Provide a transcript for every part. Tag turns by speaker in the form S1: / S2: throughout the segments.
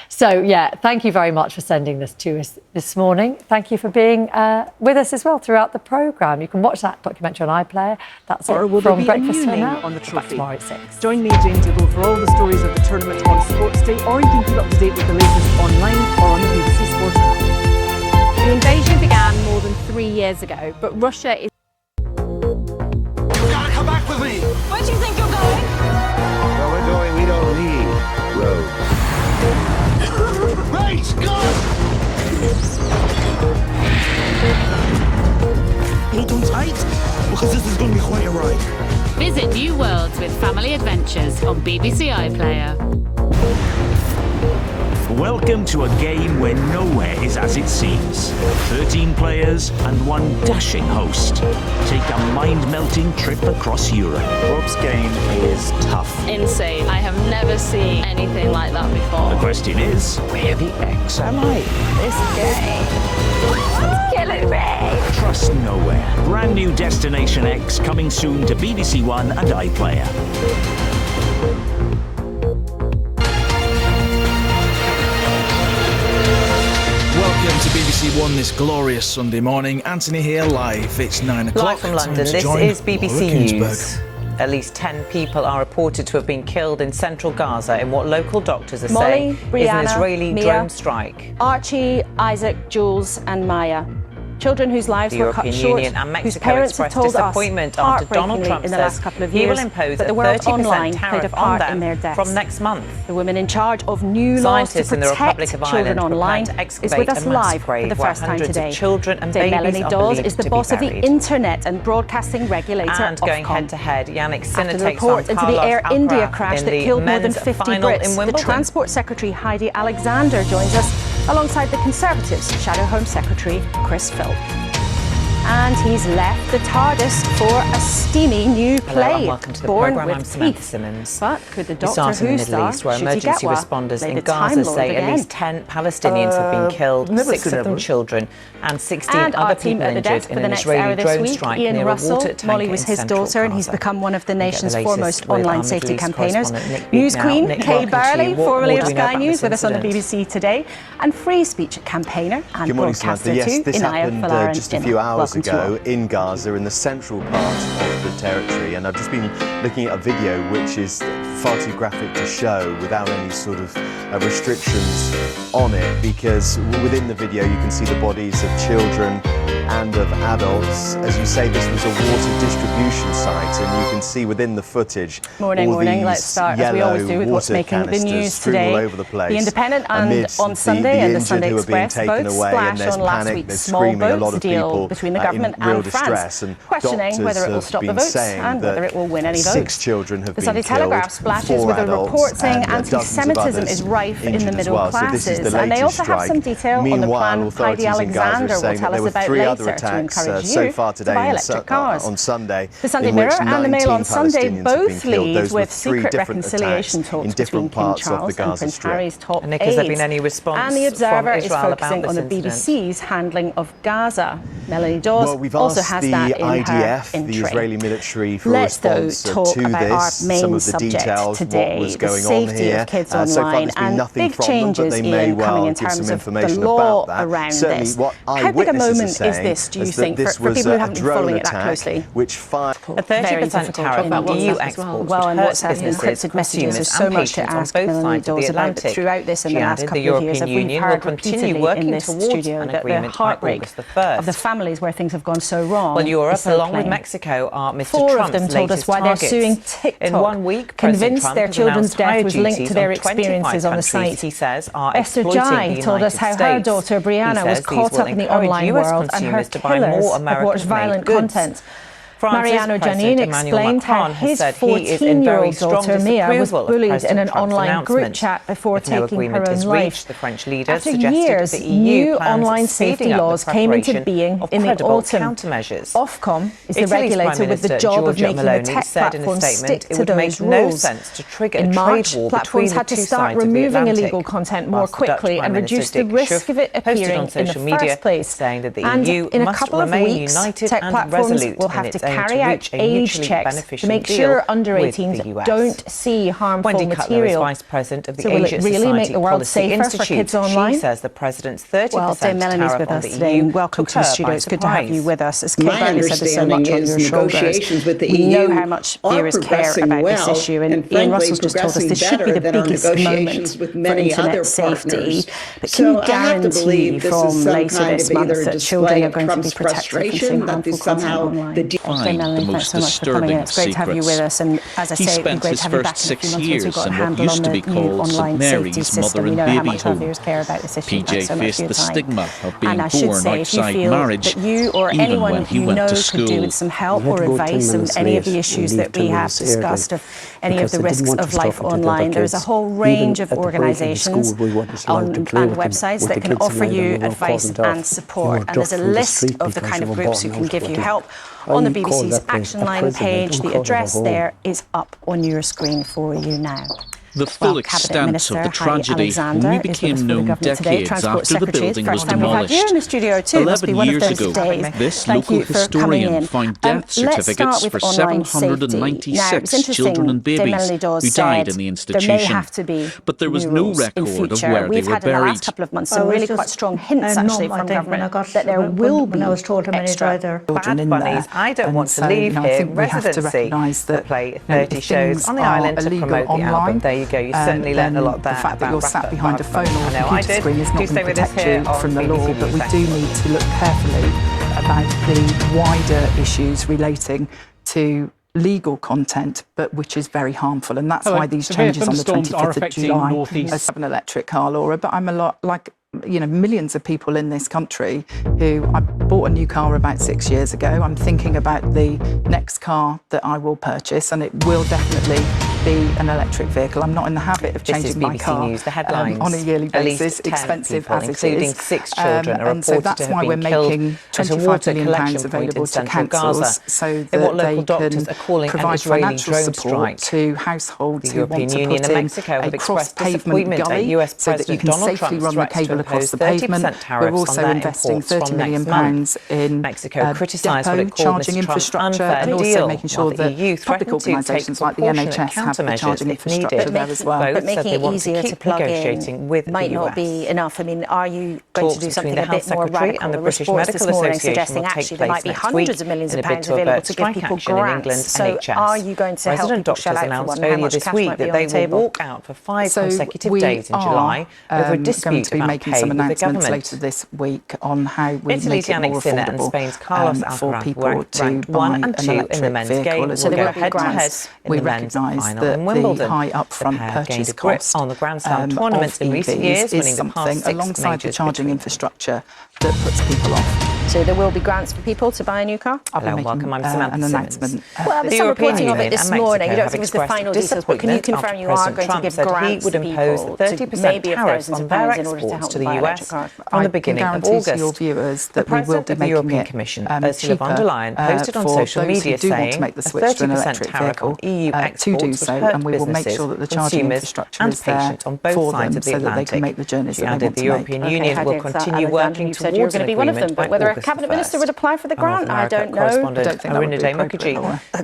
S1: So, yeah, thank you very much for sending this to us this morning. Thank you for being with us as well throughout the programme. You can watch that documentary on iPlayer. That's
S2: or
S1: it
S2: will
S1: from
S2: there be
S1: breakfast
S2: a new
S1: till
S2: name
S1: now.
S2: on the trophy?
S1: Tomorrow at 6.
S2: Join me, Jane, to go for all the stories of the tournament on Sports Day, or you can keep up to date with the latest online or on the BBC Sport app.
S3: The invasion began more than 3 years ago, but Russia is...
S4: You gotta come back with me!
S5: Where do you think you're going?
S4: Where we're going, we don't need roads. Right, go! Hold on tight, because this is going to be quite a ride.
S6: Visit new worlds with family adventures on BBC iPlayer.
S7: Welcome to a game where nowhere is as it seems. 13 players and one dashing host take a mind-melting trip across Europe.
S8: Rob's game is tough.
S5: Insane. I have never seen anything like that before.
S7: The question is, where the X am I?
S5: This game is killing me.
S7: Trust nowhere. Brand new Destination X coming soon to BBC One and iPlayer.
S9: Welcome to BBC One this glorious Sunday morning. Anthony here live. It's 9 o'clock.
S10: Live from London. This is BBC News. At least 10 people are reported to have been killed in central Gaza in what local doctors are saying is an Israeli drone strike.
S3: Archie, Isaac, Jules and Maya. Children whose lives were cut short,
S10: The European Union and
S3: whose
S10: Mexico
S3: parents have
S10: expressed
S3: told us
S10: disappointment after Donald Trump
S3: in the last
S10: says
S3: couple of
S10: he
S3: years
S10: will impose
S3: that
S10: a
S3: the world
S10: 30%
S3: online played a
S10: tariff on
S3: part in
S10: them
S3: their deaths.
S10: from next month.
S3: The woman in charge of new laws to
S10: Scientists in the
S3: protect
S10: Republic of
S3: children
S10: Ireland
S3: online
S10: prepare to
S3: is
S10: excavate
S3: with us
S10: a mass
S3: live for
S10: grave
S3: the
S10: where
S3: first time
S10: hundreds
S3: today.
S10: of children and
S3: Dame
S10: babies
S3: Melanie
S10: are
S3: Dawes
S10: believed
S3: is the
S10: to be
S3: boss of the
S10: buried.
S3: internet and broadcasting regulator
S10: And going
S3: Ofcom.
S10: head-to-head, Yannick Sinner
S3: After the
S10: takes on
S3: report into the
S10: Carlos
S3: Air India
S10: Alcaraz
S3: crash
S10: in
S3: that
S10: the
S3: killed more than
S10: men's
S3: 50
S10: final in
S3: Brits, the
S10: Wimbledon.
S3: Transport Secretary Heidi Alexander joins us alongside the Conservatives' Shadow Home Secretary Chris Philp. And he's left the TARDIS for a steamy new play.
S10: Hello and welcome to the
S3: Born
S10: programme. I'm
S3: with
S10: Samantha
S3: teeth.
S10: Simmons.
S3: But could the
S10: We
S3: Doctor
S10: start in
S3: Who
S10: the Middle
S3: star,
S10: East, where
S3: Ncuti
S10: emergency
S3: Gatwa,
S10: responders
S3: play
S10: in
S3: the Time
S10: Gaza
S3: Lord
S10: say at
S3: again?
S10: least 10 Palestinians have been killed,
S4: never
S10: 6
S4: seen
S10: of them
S4: it.
S10: children, and 16
S3: And our
S10: other
S3: team
S10: people
S3: at the
S10: injured
S3: desk
S10: in
S3: for the
S10: an
S3: next
S10: Israeli
S3: hour this
S10: drone
S3: week,
S10: strike
S3: Ian
S10: near
S3: Russell.
S10: a water tanker
S3: Molly was
S10: in
S3: his
S10: central
S3: daughter and he's
S10: Gaza.
S3: become one of the
S10: We get
S3: nation's
S10: latest
S3: foremost
S10: with our
S3: online
S10: Middle
S3: safety
S10: East
S3: campaigners.
S10: correspondent Nick
S3: News
S10: Beat now.
S3: Queen
S10: Nick,
S3: Kay
S10: welcome to
S3: Burley,
S10: you. What
S3: formerly
S10: more
S3: of
S10: do we know
S3: Sky
S10: about
S3: News,
S10: this
S3: with us on the
S10: incident?
S3: BBC Today, and free speech campaigner and
S8: Good morning, Samantha.
S3: broadcaster
S8: Yes,
S3: too,
S8: this
S3: Inaya
S8: happened
S3: Falarin
S8: just a
S3: Inna.
S8: few hours
S3: Welcome to you all.
S8: ago in Gaza, in the central part of the territory, and I've just been looking at a video which is far too graphic to show without any sort of restrictions on it, because within the video you can see the bodies of children and of adults. As you say, this was a water distribution site, and you can see within the footage
S3: Morning. Let's start, as we always do, with what's making the news today.
S8: All over the place.
S3: The Independent and on Sunday and the Sunday Express both splash on last week's small boats deal between the government and France, questioning whether it will stop the votes and whether it will win any votes.
S8: 6 children have
S3: The
S8: been
S3: Sunday
S8: killed,
S3: Telegraph splashes
S8: 4
S3: with a
S8: adults,
S3: report saying
S8: and dozens of
S3: anti-Semitism
S8: others
S3: is rife in the
S8: injured as
S3: middle
S8: well. So this
S3: classes.
S8: is the
S3: And they
S8: latest
S3: also have some
S8: strike.
S3: detail on the
S8: Meanwhile,
S3: plan
S8: authorities
S3: Heidi
S8: in Gaza are
S3: Alexander will
S8: saying
S3: tell
S8: that
S3: us
S8: there
S3: about
S8: were 3
S3: later
S8: other
S3: to
S8: attacks
S3: encourage
S8: so
S3: you
S8: far
S3: to
S8: today
S3: buy electric cars.
S8: on Sunday.
S3: The Sunday
S8: in
S3: Mirror
S8: which
S3: and the Mail on
S8: 19
S3: Sunday
S8: Palestinians have
S3: both
S8: been killed.
S3: lead
S8: Those were
S3: with
S8: 3
S3: secret
S8: different
S3: reconciliation
S8: attacks
S3: talks
S8: in
S3: between
S8: different
S3: King
S8: parts of the
S3: Charles and
S8: Gaza
S3: Prince
S8: Strip.
S3: Harry's top
S10: And Nick, has there been
S3: aides.
S10: any response
S3: And the Observer
S10: from
S3: is
S10: Israel about
S3: focusing
S10: this
S3: on the
S10: incident?
S3: BBC's handling of Gaza. Melanie Dawes
S8: Well, we've
S3: also
S8: asked
S3: has
S8: the
S3: that in
S8: IDF,
S3: her
S8: the
S3: entry.
S8: Israeli military, for
S3: Let's,
S8: a response
S3: though, talk
S8: to
S3: about
S8: this.
S3: our main
S8: Some of the
S3: subject
S8: details,
S3: today,
S8: what was
S3: the
S8: going on
S3: safety
S8: here.
S3: of kids
S8: So far
S3: online,
S8: there's been
S3: and
S8: nothing
S3: big
S8: from them,
S3: changes,
S8: but they may
S3: Ian, coming
S8: well
S3: in
S8: give
S3: terms
S8: some
S3: of the
S8: information
S3: law
S8: about that.
S3: around
S8: Certainly,
S3: this.
S8: what
S3: How big a
S8: eyewitnesses
S3: moment
S8: are
S3: is
S8: saying
S3: this, do you
S8: is that
S3: think,
S8: this
S3: for
S8: was
S3: people who
S8: a
S3: haven't been
S8: drone
S3: following it that
S8: attack
S3: closely?
S8: which fired
S10: A 30% tariff on EU
S3: well.
S10: exports,
S3: Well, and
S10: which
S3: what's
S10: hurts
S3: happening in
S10: businesses,
S3: encrypted messages. There's
S10: consumers
S3: so
S10: and
S3: much to
S10: patients on
S3: ask
S10: both
S3: Melanie
S10: sides of
S3: Dawes
S10: the
S3: about, but
S10: Atlantic.
S3: throughout this in the
S10: She
S3: last
S10: added
S3: couple
S10: the
S3: of years,
S10: European
S3: we've
S10: Union will
S3: heard
S10: continue
S3: repeatedly
S10: working
S3: in this
S10: towards
S3: studio
S10: an
S3: that the
S10: agreement by
S3: heartbreak
S10: August the 1st.
S3: of the families where things have gone so wrong.
S10: Well, Europe,
S3: is so
S10: along with
S3: plain.
S10: Mexico, are Mr.
S3: 4
S10: Trump's
S3: of them told us
S10: latest
S3: why
S10: targets.
S3: they're suing TikTok.
S10: In 1 week,
S3: convinced
S10: President
S3: their
S10: Trump
S3: children's
S10: has
S3: death
S10: announced
S3: was
S10: higher
S3: linked to
S10: duties
S3: their
S10: on 25
S3: experiences on the
S10: countries
S3: site.
S10: he says are
S3: Esther
S10: exploiting
S3: Jai
S10: the
S3: told us
S10: United
S3: how her
S10: States.
S3: daughter Brianna
S10: He
S3: was
S10: says these
S3: caught
S10: will
S3: up in the
S10: encourage
S3: online
S10: US
S3: world and her
S10: consumers to buy
S3: killers
S10: more
S3: have watched
S10: American-made
S3: violent
S10: goods.
S3: content.
S10: France's
S3: Mariano
S10: President
S3: Giannini
S10: Emmanuel
S3: explained how
S10: Macron has
S3: his
S10: said he is in very
S3: 14-year-old
S10: strong
S3: daughter Mia was
S10: disapproval of
S3: bullied in
S10: President
S3: an
S10: Trump's
S3: online group
S10: announcement.
S3: chat before
S10: If no
S3: taking her
S10: agreement
S3: own
S10: is
S3: life.
S10: reached, the French leader
S3: After
S10: suggested
S3: years,
S10: that the EU
S3: new
S10: plans
S3: online
S10: speeding
S3: safety
S10: up the
S3: laws came into
S10: preparation
S3: being
S10: of
S3: in the
S10: credible
S3: autumn.
S10: countermeasures.
S3: Ofcom is the
S10: Italy's
S3: regulator
S10: Prime
S3: with the
S10: Minister
S3: job of
S10: Giorgia
S3: making the
S10: Meloni
S3: tech
S10: said in a
S3: platforms
S10: statement
S3: stick
S10: it
S3: to
S10: would make
S3: those
S10: no
S3: rules.
S10: sense to trigger
S3: In
S10: a
S3: March,
S10: trade war
S3: platforms
S10: between
S3: had
S10: the
S3: to
S10: two
S3: start
S10: sides of the
S3: removing
S10: Atlantic.
S3: illegal content more
S10: Whilst the Dutch
S3: quickly
S10: Prime
S3: and
S10: Minister
S3: reduce the
S10: Dick
S3: risk
S10: Schoof
S3: of it
S10: posted
S3: appearing
S10: on
S3: in the
S10: social media
S3: first place.
S10: saying that the
S3: And
S10: EU
S3: in a
S10: must
S3: couple of
S10: remain
S3: weeks,
S10: united
S3: tech
S10: and
S3: platforms
S10: resolute
S3: will
S10: in
S3: have
S10: its
S3: to carry out age checks to make sure under 18s don't see harmful
S10: Wendy Cutler
S3: material.
S10: is Vice President of the
S3: So will
S10: Asia
S3: it really
S10: Society
S3: make the world
S10: Policy
S3: safer
S10: Institute.
S3: for kids online?
S10: She says the President's 30%
S3: Well, Dame Melanie's
S10: tariff
S3: with
S10: on
S3: us
S10: the
S3: today.
S10: EU
S3: Welcome
S10: took
S3: to the
S10: her
S3: studio.
S10: by
S3: It's good to have
S10: surprise.
S3: you with us. As Kate
S11: My
S3: Barney said, there's so much on
S11: understanding
S3: your
S11: is
S3: shoulders.
S11: negotiations with the
S3: We
S11: EU
S3: know how much
S11: are
S3: viewers care
S11: progressing
S3: about
S11: well,
S3: this issue, and
S11: and
S3: Ian
S11: frankly,
S3: Russell's just told us this should be the
S11: progressing better than our
S3: biggest moment
S11: negotiations with
S3: for
S11: many
S3: internet
S11: other
S3: safety.
S11: partners.
S3: But can you
S11: So I have to
S3: guarantee
S11: believe this
S3: from
S11: is some
S3: later
S11: kind
S3: this
S11: of
S3: month
S11: either a
S3: that children
S11: display
S3: are
S11: of
S3: going to be
S11: Trump's
S3: protected from seeing
S11: frustration that
S3: harmful
S11: this
S3: content
S11: somehow
S3: online?
S11: the
S3: Dame
S9: Find
S3: Melanie,
S9: the
S3: thanks
S9: most
S3: so much for coming in.
S9: disturbing
S3: It's great to have you with us. And as I
S9: He
S3: say, it'd be
S9: spent
S3: great
S9: his
S3: to have you
S9: first
S3: back in a few
S9: 6
S3: months once we've
S9: years
S3: got a
S9: in what
S3: handle
S9: used
S3: on
S9: to
S3: the
S9: be
S3: new
S9: called St
S3: online safety
S9: Mary's
S3: system.
S9: Mother
S3: We
S9: and
S3: know how
S9: Baby
S3: much our
S9: Home.
S3: viewers care about this issue.
S9: PJ
S3: Thanks so much
S9: faced
S3: for your
S9: the
S3: time.
S9: stigma of being
S3: And I should
S9: born
S3: say, if you
S9: outside
S3: feel
S9: marriage,
S3: that you or
S9: even
S3: anyone
S9: when he
S3: you
S9: went
S3: know
S9: to
S3: could do
S9: school.
S3: with some help or advice on any of the issues that we have discussed, of any of the risks of life online, there's a whole range of organisations and websites that can offer you advice and support. And there's a list of the kind of groups who can give you help on the BBC's Action Line page. The address there is up on your screen for you now.
S9: The full
S3: Well, Cabinet
S9: extent
S3: Minister
S9: of the
S3: Heidi
S9: tragedy
S3: Alexander
S9: only
S3: is with us
S9: became
S3: for the
S9: known
S3: government today.
S9: decades
S3: Transport
S9: after the
S3: Secretary,
S9: building was
S3: first time we've had you
S9: demolished.
S3: in the studio too. It must be
S9: 11
S3: one of
S9: years
S3: those
S9: ago,
S3: days.
S9: this
S3: Thank
S9: local
S3: you for coming
S9: historian
S3: in.
S9: found death
S3: Let's start
S9: certificates
S3: with
S9: for
S3: online safety. Now,
S9: 796
S3: it's
S9: children and
S3: interesting, Dame
S9: babies
S3: Melanie Dawes
S9: who died
S3: said
S9: in the
S3: there
S9: institution.
S3: may have to be
S9: but there was
S3: new
S9: no
S3: rules in
S9: record of
S3: future.
S9: where
S3: We've
S9: they were
S3: had in the
S9: buried.
S3: last couple of months some really quite strong hints actually from government that there will be extra
S10: Bad bunnies. I don't want to leave here. Residency to play 30 shows on the island to promote the album. There you go. You certainly learned a lot there.
S2: The fact that you're sat behind a phone or
S10: I know,
S2: computer screen is not going to protect you from the law, but we do need to look carefully about the wider issues relating to legal content, but which is very harmful, and that's why these changes on the 25th of July have an electric car, Laura. But I'm a lot like millions of people in this country who I bought a new car about 6 years ago. I'm thinking about the next car that I will purchase, and it will definitely be an electric vehicle. I'm not in the habit of changing my car
S10: News. The headlines,
S3: on a yearly basis,
S10: expensive
S3: people,
S10: as it including
S3: is.
S10: 6 children, are
S3: and so
S10: reported
S3: that's
S10: to have
S3: why
S10: been
S3: we're
S10: killed
S3: making
S10: at a
S3: £25
S10: water
S3: million
S10: collection point
S3: available
S10: in
S3: to
S10: central
S3: councils
S10: Gaza.
S3: so
S10: In
S3: that
S10: what local
S3: they
S10: doctors
S3: can
S10: are calling an
S3: provide
S10: Israeli
S3: financial
S10: drone
S3: support
S10: strike.
S3: to households
S10: The
S3: who want
S10: European
S3: to
S10: Union
S3: put
S10: and
S3: in
S10: Mexico
S3: a
S10: have expressed
S3: cross-pavement
S10: disappointment at
S3: gully
S10: US
S3: so that you
S10: President
S3: can
S10: Donald
S3: safely
S10: Trump's
S3: run the
S10: threats to
S3: cable across
S10: impose
S3: the
S10: 30%
S3: pavement.
S10: tariffs
S3: We're also
S10: on their
S3: investing
S10: imports
S3: £30
S10: from
S3: million
S10: next month.
S3: in
S10: Mexico criticised what
S3: depot
S10: it called
S3: charging
S10: Mr. Trump's
S3: infrastructure,
S10: unfair
S3: and also
S10: deal,
S3: making sure
S10: while the
S3: that
S10: EU
S3: public
S10: threatened to take
S3: organisations like the
S10: proportionate
S3: NHS have the
S10: countermeasures
S3: charging
S10: if
S3: infrastructure
S10: needed.
S3: there as well.
S10: Both
S3: But
S10: said
S3: making
S10: they
S3: it
S10: want
S3: easier
S10: to
S3: to
S10: keep
S3: plug
S10: negotiating
S3: in
S10: with
S3: might
S10: the
S3: not
S10: US.
S3: be enough. I mean, are you going to do
S10: Talks
S3: something
S10: between
S3: a
S10: the Health
S3: bit more
S10: Secretary
S3: radical?
S10: and the
S3: There was
S10: British
S3: reports this
S10: Medical
S3: morning
S10: Association
S3: suggesting
S10: will take
S3: actually there
S10: place
S3: might be
S10: next
S3: hundreds
S10: week
S3: of millions
S10: in
S3: of
S10: a bid
S3: pounds
S10: to
S3: available
S10: avert
S3: to give
S10: strike
S3: people
S10: action in
S3: grants.
S10: England's
S3: So
S10: NHS.
S3: are you going to help
S10: Resident
S3: people
S10: doctors
S3: shell out for
S10: announced
S3: one? How
S10: earlier
S3: much
S10: this
S3: cash
S10: week
S3: might be
S10: that
S3: on
S10: they
S3: the
S10: will
S3: table?
S10: walk out for 5 consecutive days in July over a
S3: going
S10: dispute
S3: to be
S10: about
S3: making
S10: pay
S3: some
S10: with the
S3: announcements
S10: government.
S3: later this week on how we
S10: Italy's
S3: make it more
S10: Yannick Sinner and
S3: affordable
S10: Spain's Carlos
S3: for
S10: Alcaraz
S3: people
S10: ranked
S3: to buy
S10: 1 and
S3: an
S10: 2 in the
S3: electric
S10: men's
S3: vehicle.
S10: game.
S3: So
S10: Will
S3: there
S10: go
S3: will be
S10: head-to-head
S3: grants.
S10: in
S3: We
S10: the men's
S3: recognise
S10: final
S3: that
S10: in
S3: the
S10: Wimbledon.
S3: high
S10: The
S3: upfront
S10: pair
S3: purchase
S10: gained a grip
S3: cost
S10: on the Grand Slam
S3: of
S10: tournaments in recent years,
S3: EVs
S10: winning
S3: is
S10: the past
S3: something
S10: 6
S3: alongside the
S10: majors
S3: charging
S10: between.
S3: infrastructure that puts people off. So there will be grants for people to buy a new car?
S10: Hello, welcome. I'm Samantha
S3: an
S10: Simmons.
S3: announcement.
S10: The
S3: Well, there's some
S10: European
S3: reporting of it
S10: Union
S3: this
S10: and
S3: morning. You
S10: Mexico
S3: don't think it was the
S10: have
S3: final
S10: expressed
S3: details, but can you
S10: disappointment
S3: confirm you
S10: after
S3: are going to
S10: President
S3: give
S10: Trump said he
S3: grants
S10: would
S3: to
S10: impose
S3: people
S10: 30%
S3: to maybe
S10: tariffs
S3: thousands
S10: on
S3: of
S10: their
S3: pounds in order to
S10: exports
S3: help
S10: to
S3: them
S10: the
S3: buy
S10: US
S3: electric cars?
S10: from the beginning of
S3: guarantee
S10: August.
S3: to your viewers
S10: The
S3: that we will
S10: President
S3: be
S10: of the
S3: making
S10: European
S3: it
S10: Commission, Ursula von der
S3: cheaper
S10: Leyen, posted on
S3: for
S10: social
S3: those
S10: media
S3: who do want
S10: saying
S3: to make the
S10: a
S3: switch to an
S10: 30%
S3: electric
S10: tariff on
S3: vehicle
S10: EU
S3: to do
S10: exports
S3: so,
S10: would hurt
S3: and we will make
S10: businesses,
S3: sure that the charging
S10: consumers
S3: infrastructure
S10: and
S3: is there
S10: patients on both
S3: for
S10: sides
S3: them
S10: of the
S3: so that they
S10: Atlantic.
S3: can make the journeys
S10: She
S3: that they
S10: added
S3: want
S10: the
S3: to make.
S10: European Union will continue working
S3: you said
S10: towards
S3: you were going
S10: an
S3: to be one of them,
S10: agreement
S3: but
S10: by
S3: whether a
S10: August
S3: cabinet
S10: 1st.
S3: minister would apply for the grant, I don't know.
S10: Correspondent Arinda Mukherjee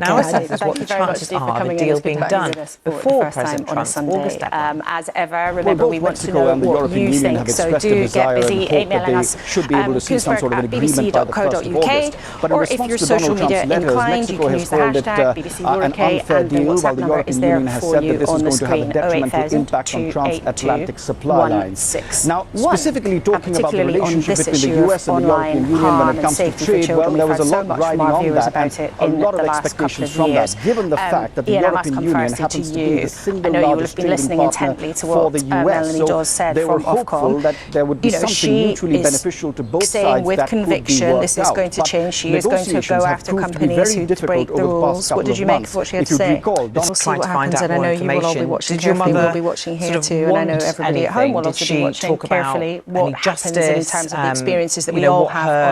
S10: now assesses what the chances are of a deal being done before President Trump's August deadline.
S3: As ever, remember we want to know what you think, so do get busy emailing us Kuenssberg at bbc.co.uk, or if you're social media inclined, you can use the hashtag BBCUK, and the WhatsApp number is there for you on the screen, 08000 282 161.
S12: Now, specifically talking about the
S3: particularly on
S12: relationship
S3: this
S12: between the
S3: issue
S12: US
S3: of
S12: and the European
S3: online
S12: Union when
S3: harm
S12: it
S3: and
S12: comes to
S3: safety for
S12: trade, well,
S3: children.
S12: there
S3: We've
S12: was a
S3: heard so
S12: lot
S3: much
S12: riding
S3: from our
S12: on
S3: viewers
S12: that,
S3: about
S12: and
S3: it
S12: a
S3: in
S12: lot
S3: the
S12: of
S3: last couple
S12: expectations
S3: of
S12: from
S3: years.
S12: that. Given the fact that the
S3: Ian, I must
S12: European
S3: come
S12: Union
S3: firstly
S12: happens
S3: to
S12: to be
S3: you.
S12: the single
S3: I know you will
S12: largest
S3: have been listening
S12: trading partner
S3: intently to
S12: for
S3: what
S12: the US,
S3: Melanie
S12: so
S3: Dawes said
S12: they were
S3: from
S12: hopeful
S3: Ofcom.
S12: that there would be something
S3: She
S12: mutually
S3: is
S12: beneficial to both
S3: saying
S12: sides
S3: with
S12: that could be
S3: conviction
S12: worked
S3: this is going to
S12: out.
S3: change. She is going to go after companies who break the rules. What did you make of what she had to say? We'll see what happens, and I know you will all be watching carefully. We'll be watching here too, and I know everybody at home will also be watching carefully what happens in terms of the experiences that we all have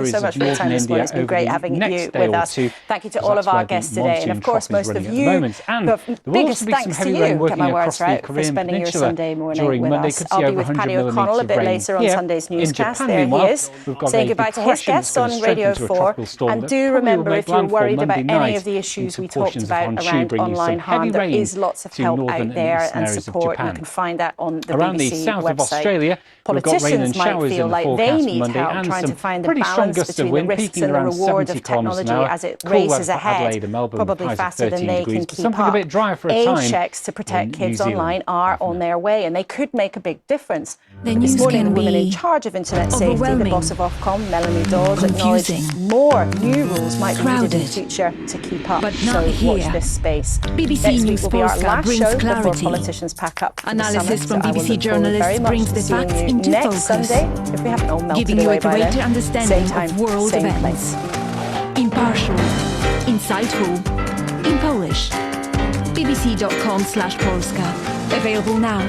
S3: you so much for your time this morning. It's been great having you with us. Thank you to all of our guests today. And of course, most of you, biggest thanks to you, get my words right, for spending your Sunday morning with us. I'll be with Paddy O'Connell a bit later on Sunday's newscast. There he is, saying goodbye to his guests on Radio 4. And do remember, if you're worried about any of the issues we talked about around online harm, there is lots of help out there and support. You can find that on the BBC website. Politicians might feel like they need help trying to find the balance between the risks and the reward of technology as it races ahead, probably faster than they can keep up. Aid checks to protect kids online are are on their way, and they could make a big difference.
S13: The
S3: But this
S13: news
S3: morning,
S13: can
S3: the woman in
S13: be
S3: charge of internet safety, the
S13: overwhelming,
S3: boss of Ofcom, Melanie Dawes, acknowledged
S13: confusing,
S3: more new rules might be needed in the
S13: crowded,
S3: future to keep up.
S13: but
S3: So
S13: not
S3: watch
S13: here.
S3: this space.
S13: BBC
S3: Next
S13: News
S3: week will be our
S13: Polska
S3: last
S13: brings
S3: show before
S13: clarity.
S3: politicians pack up for the
S13: Analysis
S3: summer.
S13: from
S3: So I will
S13: BBC
S3: look forward very
S13: journalists
S3: much
S13: brings
S3: to
S13: the
S3: seeing
S13: facts
S3: you
S13: into
S3: next
S13: focus,
S3: Sunday, if we haven't all melted
S13: giving you
S3: away
S13: a
S3: by
S13: greater
S3: then.
S13: understanding
S3: Same time,
S13: of world
S3: same
S13: events.
S3: place.
S13: Impartial, insightful, in Polish. bbc.com/polska. Available now.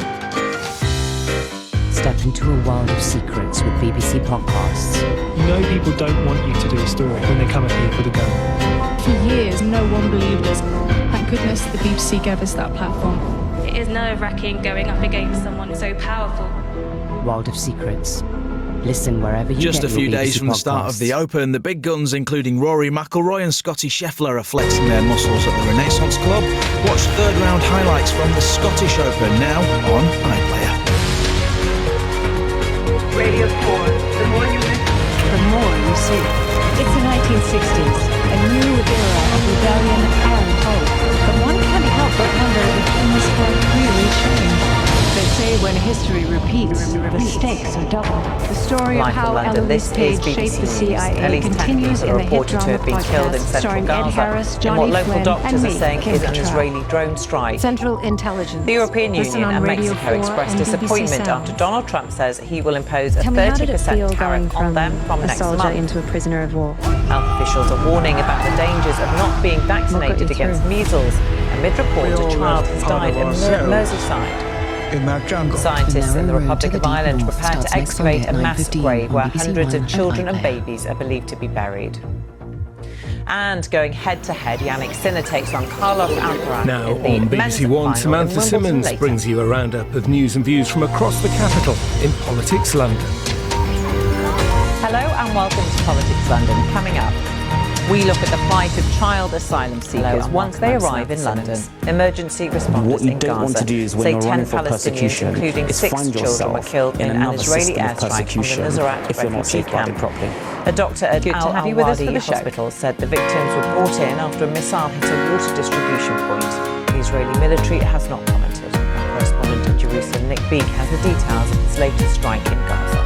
S14: Step into a world of secrets with BBC Podcasts.
S15: You know people don't want you to do a story when they come up here for the gun.
S16: For years, no one believed us. Thank goodness the BBC gave us that platform.
S5: It is nerve-wracking going up against someone so powerful.
S14: World of Secrets. Listen wherever you
S9: Just
S14: get
S9: a few
S14: your
S9: days
S14: BBC
S9: from the start of
S14: podcasts.
S9: the Open, the big guns, including Rory McIlroy and Scottie Scheffler, are flexing their muscles at the Renaissance Club. Watch third-round highlights from the Scottish Open now on iPlayer.
S17: Radio 4, the more you listen,
S1: The more you see. It's the 1960s, a new era of rebellion and hope. But one can't help but wonder if things have really changed. They say when history repeats, the stakes are doubled. The story of
S10: Live
S1: how
S10: from London,
S1: Ella
S10: this is
S1: Page shaped the
S10: BBC News. At
S1: CIA
S10: least 10
S1: continues
S10: people
S1: in
S10: are
S1: the hit
S10: reported to
S1: drama
S10: have been killed in
S1: podcast
S10: central
S1: starring Ed
S10: Gaza
S1: Harris,
S10: in
S1: Johnny
S10: what local
S1: Flynn,
S10: doctors
S1: and
S10: are
S1: me,
S10: saying
S1: Kim
S10: is an
S1: Cattrall.
S10: Israeli drone strike.
S1: Central Intelligence.
S10: The European
S1: Listen
S10: Union
S1: on
S10: and
S1: Radio
S10: Mexico
S1: 4
S10: expressed
S1: and BBC
S10: disappointment
S1: Sound.
S10: after Donald Trump says he will impose a
S1: Tell me, how did it
S10: 30%
S1: feel going
S10: tariff on them from
S1: a
S10: next
S1: soldier
S10: month.
S1: into a prisoner of war?
S10: Health officials are warning about the dangers of not being vaccinated against measles amid reports a child has died in Merseyside.
S4: In that jungle.
S10: Scientists in the
S14: narrow road
S10: Republic
S14: to
S10: of
S14: the deep
S10: Ireland
S14: north
S10: prepare to
S14: starts next Sunday
S10: excavate a
S14: at
S10: mass
S14: 9:15
S10: grave where
S14: on BBC
S10: hundreds
S14: One
S10: of children and
S14: iPlayer.
S10: babies are believed to be buried. And going head-to-head, Yannick Sinner takes on Carlos Alcaraz.
S15: Now
S10: in the
S15: on
S10: men's
S15: BBC One,
S10: final in
S15: Samantha
S10: Wimbledon
S15: Simmons
S10: later.
S15: brings you a roundup of news and views from across the capital in Politics London.
S10: Hello and welcome to Politics London. Coming up, we look at the plight of child asylum seekers once they arrive in London. Emergency responders
S12: What you
S10: in
S12: don't want
S10: Gaza
S12: to do is when
S10: say
S12: you're
S10: 10
S12: running for
S10: Palestinians,
S12: persecution
S10: including
S12: is
S10: 6
S12: find
S10: children, were
S12: yourself
S10: killed
S12: in
S10: in an
S12: another
S10: Israeli
S12: system of
S10: airstrike on the
S12: persecution
S10: Nusrat
S12: if you're not
S10: refugee
S12: safeguarded
S10: camp.
S12: properly.
S10: A doctor at
S5: Good to have you with us for the show.
S10: Hospital said the victims were brought in after a missile hit a water distribution point. The Israeli military has not commented. Our correspondent in Jerusalem, Nick Beek, has the details of this latest strike in Gaza.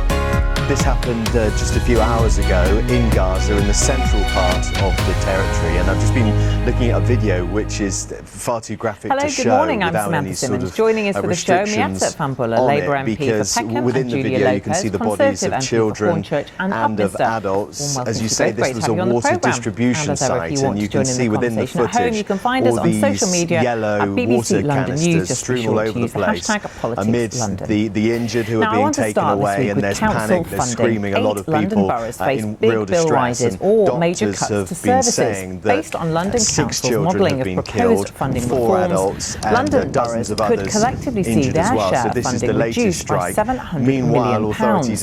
S8: This happened just a few hours ago in Gaza, in the central part of the territory, and I've just been looking at a video which is far too graphic
S10: Hello,
S8: to
S10: good
S8: show
S10: morning. I'm
S8: without
S10: Samantha
S8: any
S10: Simmons.
S8: sort of
S10: Joining us for the show,
S8: restrictions
S10: Miatta Fahnbulleh,
S8: on
S10: Labour
S8: it,
S10: MP for
S8: because
S10: Peckham,
S8: within
S10: and
S8: the
S10: Julia
S8: video you can
S10: Lopez,
S8: see the bodies
S10: Conservative
S8: of
S10: MP for
S8: children
S10: Hornchurch and
S8: and of
S10: Upminster.
S8: adults.
S10: Warm
S8: As
S10: welcome
S8: you
S10: to
S8: say,
S10: both.
S8: this
S10: Great
S8: was
S10: to
S8: a
S10: have you on the
S8: water
S10: programme.
S8: distribution
S10: And as ever, if
S8: site,
S10: you want
S8: and you
S10: to
S8: can
S10: join in
S8: see
S10: the
S8: within the
S10: conversation at home,
S8: footage
S10: you can find us
S8: all
S10: on
S8: these
S10: social media
S8: yellow
S10: at BBC
S8: water
S10: London News.
S8: canisters
S10: Just be
S8: strewn all
S10: sure to
S8: over the
S10: use the
S8: place
S10: hashtag Politics
S8: amidst
S10: London.
S8: the injured who
S10: Now,
S8: are
S10: I
S8: being
S10: want to
S8: taken
S10: start this
S8: away,
S10: week
S8: and
S10: with
S8: there's
S10: council
S8: panic, there's
S10: funding.
S8: screaming, a lot
S10: 8
S8: of
S10: London
S8: people
S10: boroughs face
S8: in
S10: big
S8: real
S10: bill
S8: distress,
S10: rises
S8: and
S10: or major
S8: doctors
S10: cuts to
S8: have been
S10: services
S8: saying that
S10: based on London
S8: 6
S10: Council's
S8: children
S10: modelling
S8: have
S10: of
S8: been
S10: proposed
S8: killed,
S10: funding
S8: 4
S10: reforms.
S8: adults and
S10: London
S8: dozens
S10: boroughs
S8: of
S10: could
S8: others
S10: collectively see
S8: injured
S10: their
S8: as well.
S10: share
S8: So
S10: of
S8: this is
S10: funding
S8: the latest
S10: reduced by
S8: strike.
S10: £700
S8: Meanwhile,
S10: million.
S8: authorities